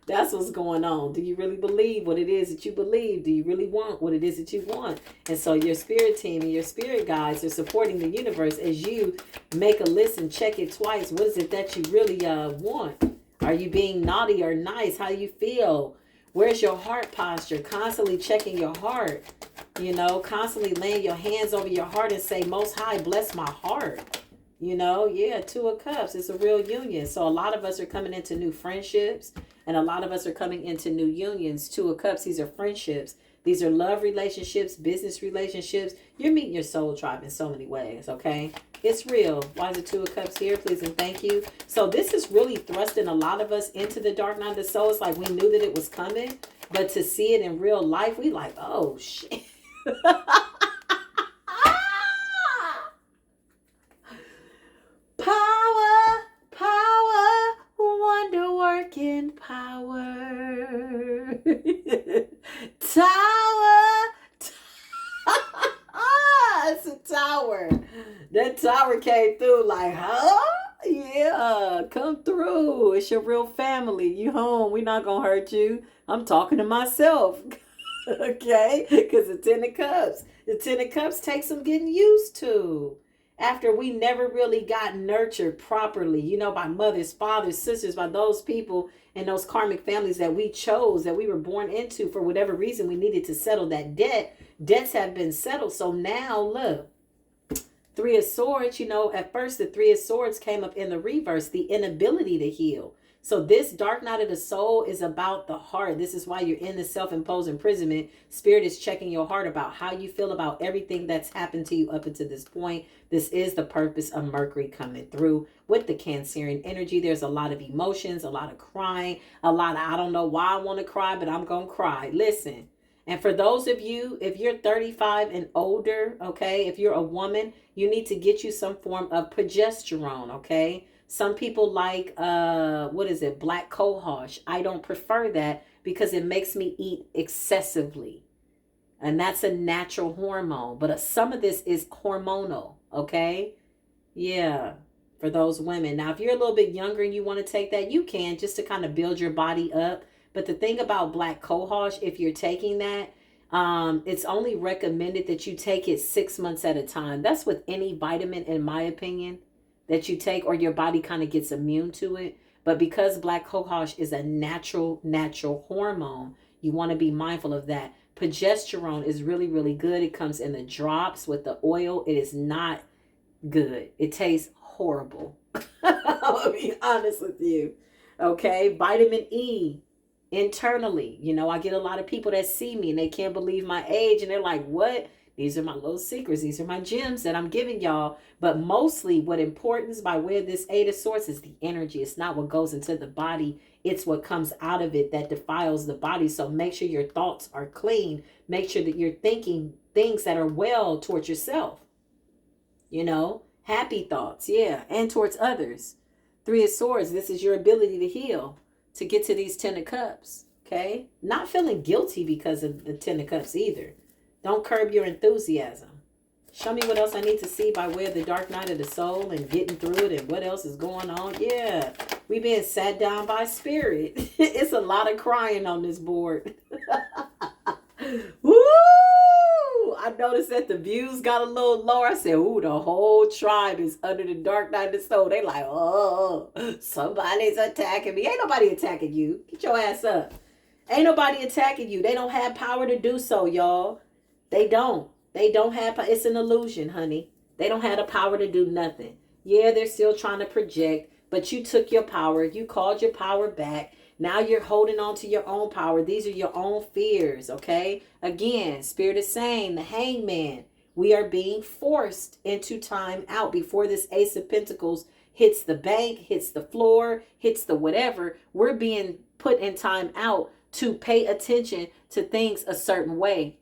That's what's going on. Do you really believe what it is that you believe? Do you really want what it is that you want? And so your spirit team and your spirit guides are supporting the universe as you make a list and check it twice. What is it that you really want? Are you being naughty or nice? How do you feel? Where's your heart posture? Constantly checking your heart. Constantly laying your hands over your heart and say, Most High, bless my heart. Yeah, Two of Cups. It's a real union. So a lot of us are coming into new friendships, and a lot of us are coming into new unions. Two of Cups, these are friendships. These are love relationships, business relationships. You're meeting your soul tribe in so many ways, okay? It's real. Why is the Two of Cups here? Please and thank you. So this is really thrusting a lot of us into the dark night of the soul. It's like we knew that it was coming, but to see it in real life, we like, oh, shit. Power, wonder-working power. Tower. It's a tower. That tower came through like, huh? Yeah, come through. It's your real family. You home. We're not going to hurt you. I'm talking to myself. Okay? Because the Ten of Cups. The Ten of Cups takes some getting used to. After we never really got nurtured properly, by mothers, fathers, sisters, by those people and those karmic families that we chose, that we were born into for whatever reason we needed to settle that debt. Debts have been settled. So now, look, Three of Swords, at first the Three of Swords came up in the reverse, the inability to heal. So this dark night of the soul is about the heart. This is why you're in the self-imposed imprisonment. Spirit is checking your heart about how you feel about everything that's happened to you up until this point. This is the purpose of Mercury coming through with the Cancerian energy. There's a lot of emotions, a lot of crying, a lot of, I don't know why I want to cry, but I'm going to cry. Listen. And for those of you, if you're 35 and older, okay, if you're a woman, you need to get you some form of progesterone, okay? Some people like, black cohosh. I don't prefer that because it makes me eat excessively. And that's a natural hormone. But some of this is hormonal, okay? Yeah, for those women. Now, if you're a little bit younger and you want to take that, you can, just to kind of build your body up. But the thing about black cohosh, if you're taking that, it's only recommended that you take it 6 months at a time. That's with any vitamin, in my opinion, that you take, or your body kind of gets immune to it. But because black cohosh is a natural hormone, you want to be mindful of that. Progesterone is really, really good. It comes in the drops with the oil. It is not good. It tastes horrible. I'll be honest with you. Okay. Vitamin E internally. I get a lot of people that see me and they can't believe my age. And they're like, what? These are my little secrets. These are my gems that I'm giving y'all. But mostly what importance by way of this Eight of Swords is the energy. It's not what goes into the body. It's what comes out of it that defiles the body. So make sure your thoughts are clean. Make sure that you're thinking things that are well towards yourself. Happy thoughts. Yeah. And towards others. Three of Swords. This is your ability to heal, to get to these Ten of Cups. Okay? Not feeling guilty because of the Ten of Cups either. Don't curb your enthusiasm. Show me what else I need to see by way of the dark night of the soul and getting through it and what else is going on. Yeah, we being sat down by spirit. It's a lot of crying on this board. Woo! I noticed that the views got a little lower. I said, ooh, the whole tribe is under the dark night of the soul. They like, oh, somebody's attacking me. Ain't nobody attacking you. Get your ass up. Ain't nobody attacking you. They don't have power to do so, y'all. They don't. They don't have, it's an illusion, honey. They don't have the power to do nothing. Yeah, they're still trying to project, but you took your power. You called your power back. Now you're holding on to your own power. These are your own fears, okay? Again, Spirit is saying, the Hangman, we are being forced into time out before this Ace of Pentacles hits the bank, hits the floor, hits the whatever. We're being put in time out to pay attention to things a certain way,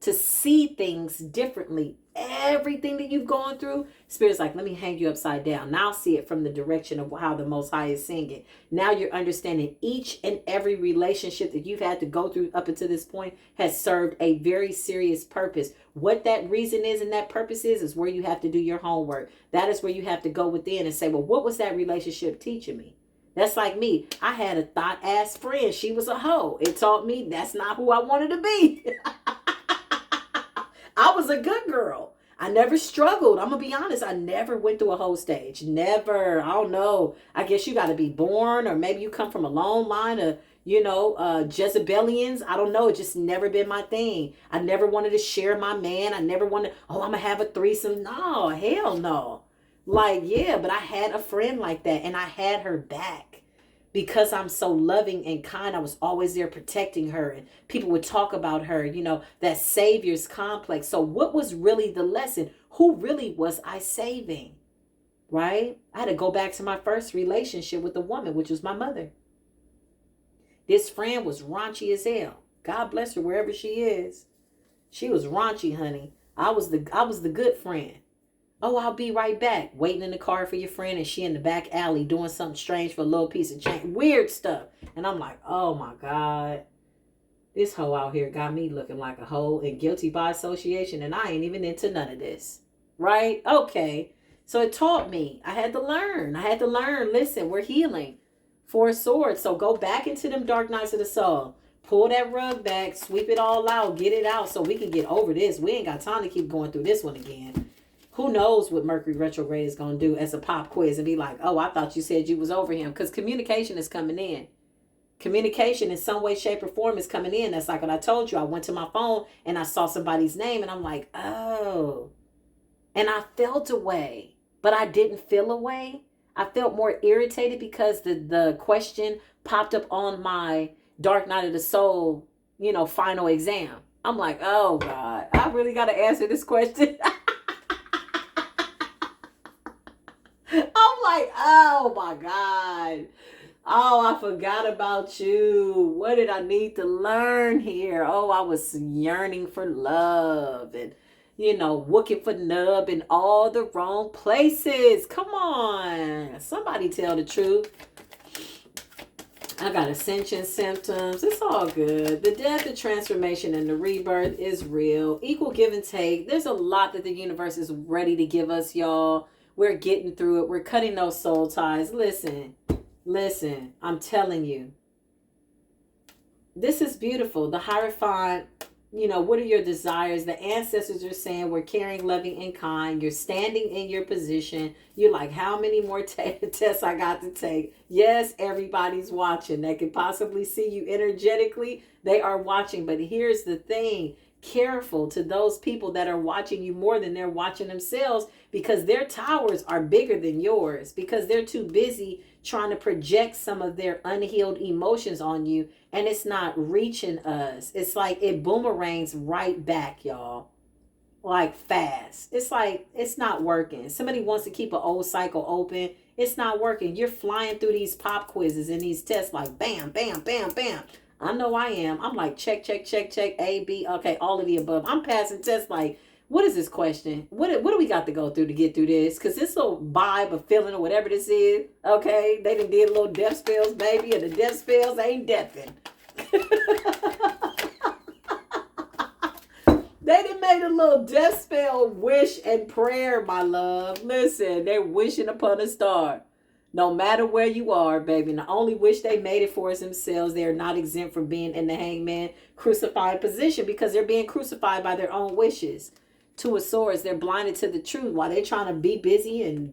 to see things differently. Everything that you've gone through, Spirit's like, let me hang you upside down. Now see it from the direction of how the Most High is seeing it. Now you're understanding each and every relationship that you've had to go through up until this point has served a very serious purpose. What that reason is and that purpose is where you have to do your homework. That is where you have to go within and say, well, what was that relationship teaching me? That's like me. I had a thought-ass friend. She was a hoe. It taught me that's not who I wanted to be. I was a good girl. I never struggled. I'm going to be honest. I never went through a whole stage. Never. I don't know. I guess you got to be born, or maybe you come from a long line of, Jezebelians. I don't know. It's just never been my thing. I never wanted to share my man. I never wanted, I'm going to have a threesome. No, hell no. Like, yeah, but I had a friend like that, and I had her back. Because I'm so loving and kind, I was always there protecting her. And people would talk about her, that savior's complex. So what was really the lesson? Who really was I saving? Right? I had to go back to my first relationship with a woman, which was my mother. This friend was raunchy as hell. God bless her wherever she is. She was raunchy, honey. I was the good friend. Oh, I'll be right back. Waiting in the car for your friend, and she in the back alley doing something strange for a little piece of change. Weird stuff. And I'm like, oh my God. This hoe out here got me looking like a hoe and guilty by association, and I ain't even into none of this. Right? Okay. So it taught me. I had to learn. Listen, we're healing. Four of Swords. So go back into them dark nights of the soul. Pull that rug back. Sweep it all out. Get it out so we can get over this. We ain't got time to keep going through this one again. Who knows what Mercury retrograde is going to do as a pop quiz and be like, oh, I thought you said you was over him. Because communication is coming in. Communication in some way, shape, or form is coming in. That's like what I told you. I went to my phone and I saw somebody's name and I'm like, oh. And I felt away, but I didn't feel away. I felt more irritated because the question popped up on my Dark Night of the Soul, final exam. I'm like, oh God, I really got to answer this question. I'm like, oh my God. Oh, I forgot about you. What did I need to learn here? Oh, I was yearning for love and, looking for nub in all the wrong places. Come on. Somebody tell the truth. I got ascension symptoms. It's all good. The death, the transformation, and the rebirth is real. Equal give and take. There's a lot that the universe is ready to give us, y'all. We're getting through it. We're cutting those soul ties. Listen, I'm telling you. This is beautiful. The Hierophant, what are your desires? The ancestors are saying we're caring, loving, and kind. You're standing in your position. You're like, how many more tests I got to take? Yes, everybody's watching. They can possibly see you energetically. They are watching. But here's the thing. Careful to those people that are watching you more than they're watching themselves, because their towers are bigger than yours, because they're too busy trying to project some of their unhealed emotions on you, and it's not reaching us. It's like it boomerangs right back, y'all, like fast. It's like it's not working. Somebody wants to keep an old cycle open. It's not working. You're flying through these pop quizzes and these tests like bam, bam, bam, bam. I know I am. I'm like, check, check, check, check, A, B, okay, all of the above. I'm passing tests like, what is this question? What do we got to go through to get through this? Because this little vibe of feeling or whatever this is, okay, they done did little death spells, baby, and the death spells ain't deafing. They done made a little death spell, wish and prayer, my love. Listen, they're wishing upon a star. No matter where you are, baby. And the only wish they made it for is themselves. They are not exempt from being in the hangman crucified position because they're being crucified by their own wishes. Two of Swords, they're blinded to the truth while they're trying to be busy, and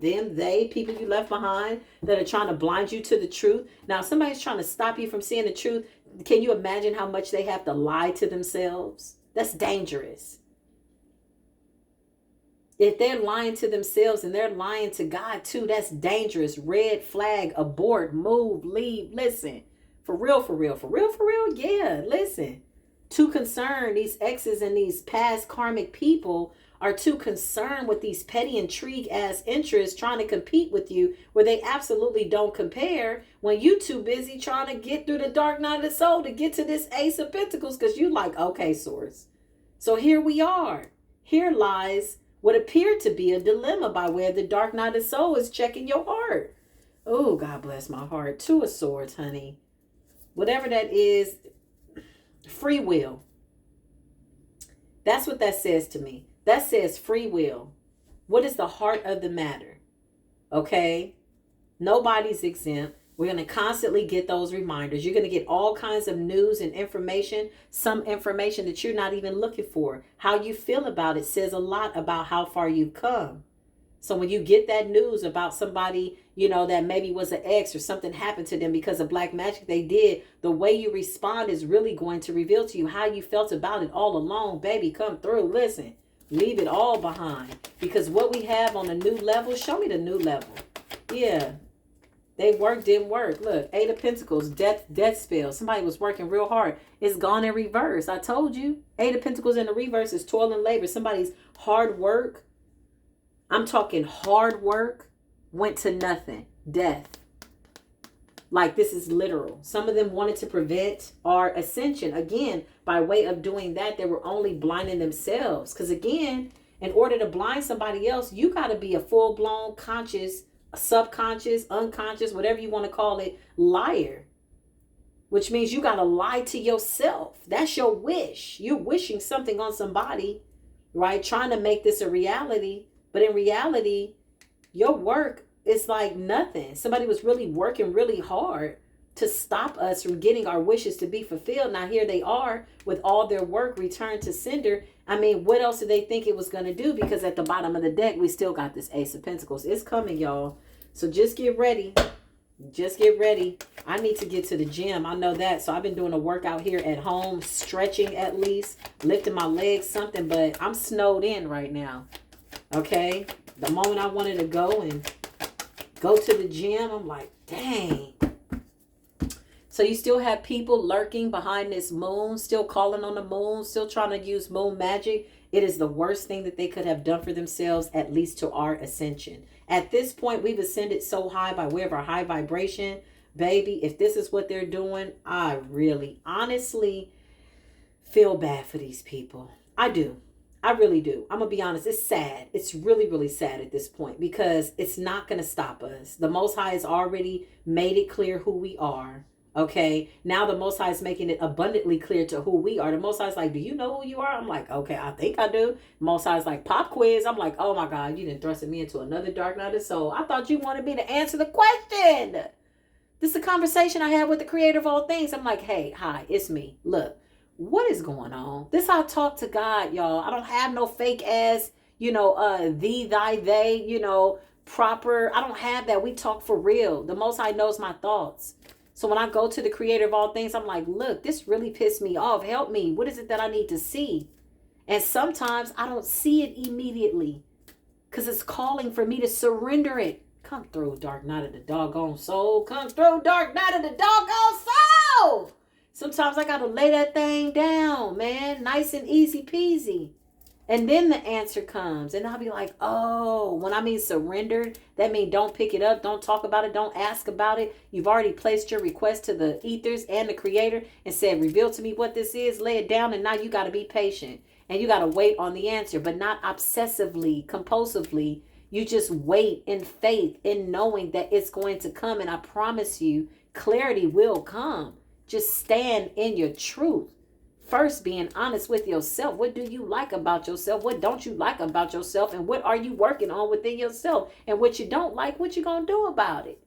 people you left behind that are trying to blind you to the truth. Now, if somebody's trying to stop you from seeing the truth, can you imagine how much they have to lie to themselves? That's dangerous. If they're lying to themselves and they're lying to God too, that's dangerous. Red flag, abort, move, leave. Listen, for real, yeah, listen. Too concerned, these exes and these past karmic people are too concerned with these petty intrigue ass interests trying to compete with you where they absolutely don't compare when you too busy trying to get through the dark night of the soul to get to this Ace of Pentacles because you like, okay, Source. So here we are. Here lies what appeared to be a dilemma by way of the dark night of the soul is checking your heart. Oh, God bless my heart. Two of Swords, honey. Whatever that is, free will. That's what that says to me. That says free will. What is the heart of the matter? Okay? Nobody's exempt. We're going to constantly get those reminders. You're going to get all kinds of news and information, some information that you're not even looking for. How you feel about it says a lot about how far you've come. So when you get that news about somebody, that maybe was an ex or something happened to them because of black magic they did, the way you respond is really going to reveal to you how you felt about it all along. Baby, come through. Listen, leave it all behind. Because what we have on a new level, show me the new level. Yeah. They didn't work. Look, Eight of Pentacles, death spell. Somebody was working real hard. It's gone in reverse. I told you. Eight of Pentacles in the reverse is toil and labor. Somebody's hard work. I'm talking hard work went to nothing. Death. Like this is literal. Some of them wanted to prevent our ascension. Again, by way of doing that, they were only blinding themselves. Because again, in order to blind somebody else, you got to be a full-blown conscious, subconscious, unconscious, whatever you want to call it, liar. Which means you got to lie to yourself. That's your wish. You're wishing something on somebody, right? Trying to make this a reality. But in reality, your work is like nothing. Somebody was really working really hard to stop us from getting our wishes to be fulfilled. Now here they are with all their work returned to sender. I mean, what else did they think it was going to do? Because at the bottom of the deck, we still got this Ace of Pentacles. It's coming, y'all. So just get ready. Just get ready. I need to get to the gym. I know that. So I've been doing a workout here at home, stretching at least, lifting my legs, something. But I'm snowed in right now. Okay? The moment I wanted to go to the gym, I'm like, dang. So you still have people lurking behind this moon, still calling on the moon, still trying to use moon magic. It is the worst thing that they could have done for themselves, at least to our ascension. At this point, we've ascended so high by way of our high vibration. Baby, if this is what they're doing, I really, honestly feel bad for these people. I do. I really do. I'm going to be honest. It's sad. It's really, really sad at this point because it's not going to stop us. The Most High has already made it clear who we are. Okay. Now the Most High is making it abundantly clear to who we are. The Most High is like, do you know who you are? I'm like, okay, I think I do. Most High is like, pop quiz. I'm like, oh my God, you done thrusted me into another dark night of soul. I thought you wanted me to answer the question. This is a conversation I had with the creator of all things. I'm like, hey, hi, it's me. Look, what is going on? This how I talk to God, y'all. I don't have no fake ass, thee, thy, they, proper. I don't have that. We talk for real. The Most High knows my thoughts. So when I go to the creator of all things, I'm like, look, this really pissed me off. Help me. What is it that I need to see? And sometimes I don't see it immediately because it's calling for me to surrender it. Come through, dark night of the doggone soul. Come through, dark night of the doggone soul. Sometimes I got to lay that thing down, man. Nice and easy peasy. And then the answer comes. And I'll be like, oh, when I mean surrendered, that means don't pick it up. Don't talk about it. Don't ask about it. You've already placed your request to the ethers and the creator and said, reveal to me what this is. Lay it down. And now you got to be patient. And you got to wait on the answer. But not obsessively, compulsively. You just wait in faith, in knowing that it's going to come. And I promise you, clarity will come. Just stand in your truth. First, being honest with yourself. What do you like about yourself? What don't you like about yourself? And what are you working on within yourself? And what you don't like, what you gonna do about it?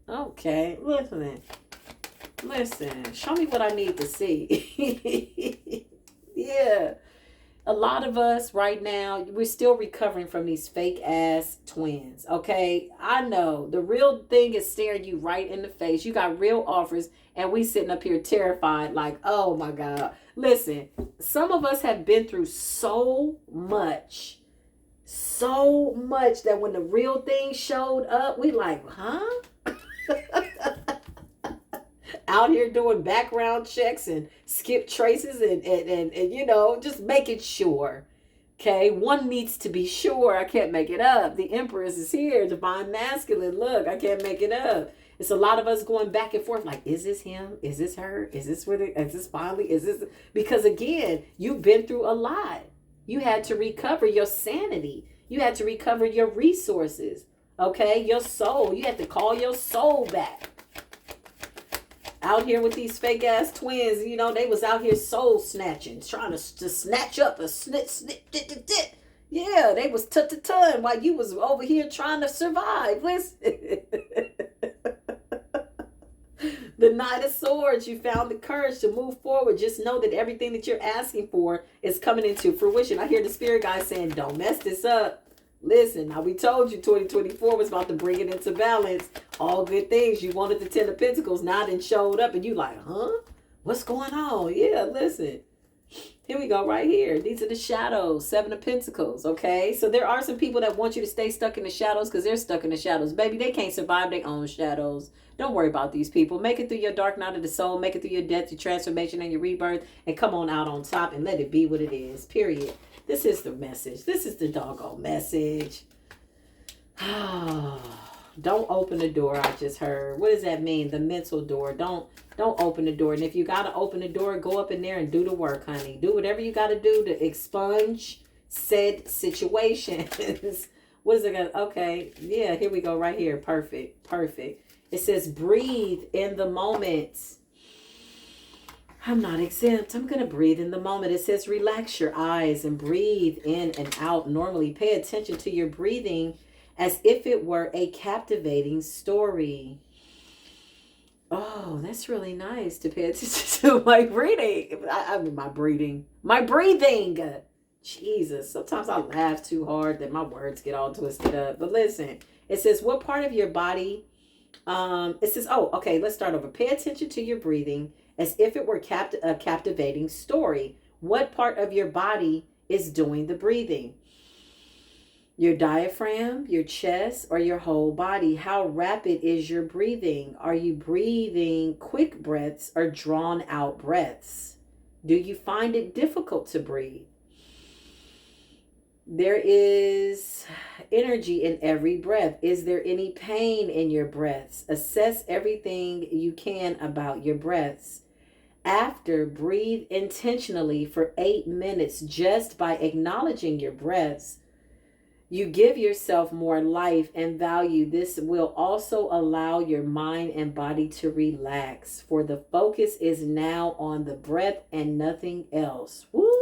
Okay, listen. Show me what I need to see. Yeah. A lot of us right now, we're still recovering from these fake ass twins. Okay. I know the real thing is staring you right in the face. You got real offers and we sitting up here terrified like, oh my God. Listen, some of us have been through so much that when the real thing showed up, we like, huh? Out here doing background checks and skip traces and you know, just making sure. Okay, one needs to be sure. I can't make it up. The Empress is here, divine masculine. Look, I can't make it up. It's a lot of us going back and forth like, is this him? Is this her? Is this where is this finally? Is this? Because again, you've been through a lot. You had to recover your sanity. You had to recover your resources. Okay, your soul. You had to call your soul back. Out here with these fake ass twins, you know, they was out here soul snatching, trying to snatch up a yeah, they was ton while you was over here trying to survive. Listen. The Knight of Swords, you found the courage to move forward. Just know that everything that you're asking for is coming into fruition. I hear the spirit guy saying, don't mess this up. Listen, now we told you 2024 was about to bring it into balance. All good things. You wanted the 10 of Pentacles. Now it showed up and you like, huh? What's going on? Yeah, listen. Here we go right here. These are the shadows. 7 of Pentacles. Okay. So there are some people that want you to stay stuck in the shadows because they're stuck in the shadows. Baby, they can't survive their own shadows. Don't worry about these people. Make it through your dark night of the soul. Make it through your death, your transformation, and your rebirth. And come on out on top and let it be what it is. Period. This is the message. This is the doggone message. Don't open the door I just heard. What does that mean? The mental door. Don't open the door. And if you got to open the door, go up in there and do the work, honey. Do whatever you got to do to expunge said situations. What is it going to? Okay. Yeah, here we go right here. Perfect. Perfect. It says breathe in the moment. I'm not exempt. I'm going to breathe in the moment. It says relax your eyes and breathe in and out normally. Pay attention to your breathing as if it were a captivating story. Oh, that's really nice to pay attention to my breathing. I mean, my breathing. My breathing. Jesus. Sometimes I laugh too hard that my words get all twisted up. But listen, it says what part of your body... it says, oh, okay, let's start over. Pay attention to your breathing as if it were a captivating story. What part of your body is doing the breathing? Your diaphragm, your chest, or your whole body? How rapid is your breathing? Are you breathing quick breaths or drawn out breaths? Do you find it difficult to breathe? There is energy in every breath. Is there any pain in your breaths? Assess everything you can about your breaths. After, breathe intentionally for 8 minutes just by acknowledging your breaths. You give yourself more life and value. This will also allow your mind and body to relax, for the focus is now on the breath and nothing else. Woo!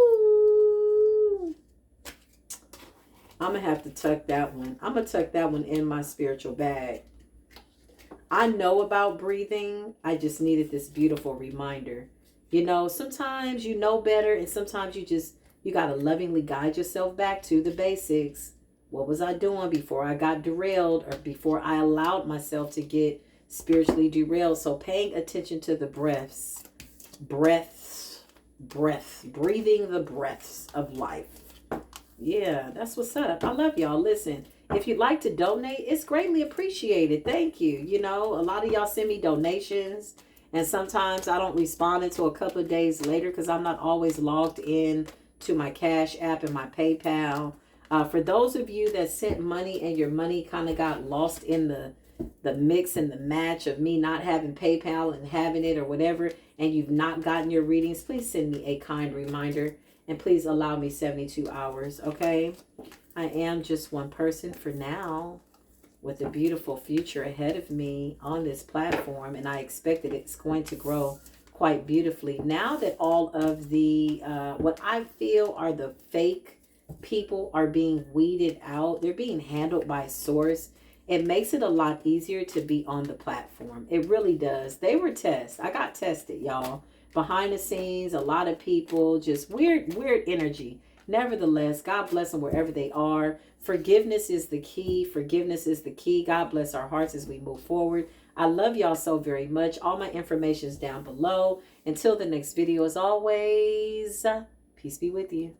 I'm going to have to tuck that one. I'm going to tuck that one in my spiritual bag. I know about breathing. I just needed this beautiful reminder. You know, sometimes you know better and sometimes you got to lovingly guide yourself back to the basics. What was I doing before I got derailed or before I allowed myself to get spiritually derailed? So paying attention to the breaths, breathing the breaths of life. Yeah, that's what's up. I love y'all. Listen, if you'd like to donate, it's greatly appreciated. Thank you. You know, a lot of y'all send me donations and sometimes I don't respond until a couple of days later because I'm not always logged in to my Cash App and my PayPal. For those of you that sent money and your money kind of got lost in the mix and the match of me not having PayPal and having it or whatever, and you've not gotten your readings, please send me a kind reminder and please allow me 72 hours, okay? I am just one person for now with a beautiful future ahead of me on this platform, and I expect that it's going to grow quite beautifully. Now that all of the, what I feel are the fake people are being weeded out, they're being handled by source. It makes it a lot easier to be on the platform. It really does. They were tested. I got tested, y'all. Behind the scenes, a lot of people, just weird energy. Nevertheless, God bless them wherever they are. Forgiveness is the key. Forgiveness is the key. God bless our hearts as we move forward. I love y'all so very much. All my information is down below. Until the next video, as always, peace be with you.